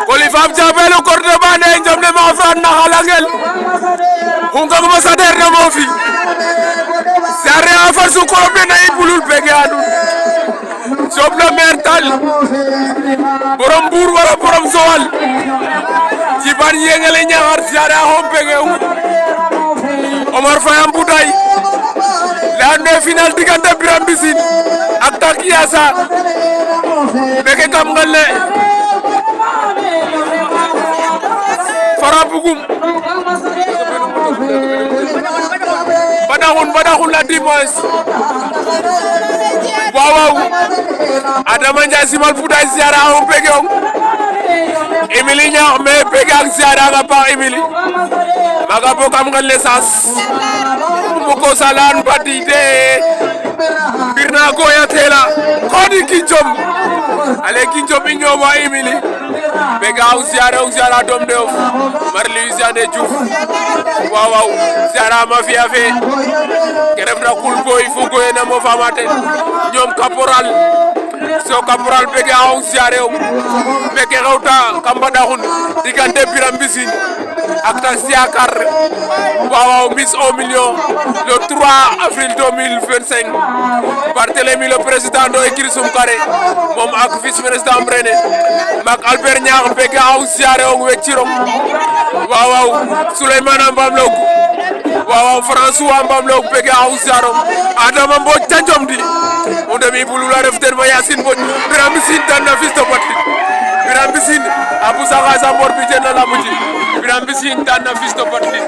Kolifam Jabelu korte bane njom ne ma fran na halangel hunga ma sader na mo fi sare afar su ko be na ibulul bege adu job na mertal borom bur wala borom sowal ci ban yengale ñaar sare ho bege Omar Fayam Bouday la ne final digante Biram Mbissine ak Takiyasa bege kam ngale Farabugum Badakhun la dimanche waaw Adama Ndiaye Simal Fouta ziara on pege on Emily Niang mais pege ak ziara nga pa Emily maga bokam nga l'essence moko salan batide birna ko ya tela khodi kinjom ale kinjom ñoma Emily pege ak ziara dom de marli ziane Diouf waaw ziara ma fi afe keref na kul boy fu goy na mo famate ñom caporal so caporal pege ak ziare pege xewta kamba daxun digante Biram Mbissine ak tas yakar waaw Miss 1 million le 3 avril 2025 Barthélémy le président do écrit Soumkaré mom ak vice président Brené mak Albert Niang pege ak ziare on weccirom waaw Souleymane Mbamlok waaw François Mbamlok pege ak ziarom Adama Mbodj tanjom di on demi bulu la def den ma Yacine Mbodj Biram Mbissine tan na fils de Patrick Biram Mbissine Abou Saka Sambor bi jël na la muji Biram Mbissine tan na fils de Patrick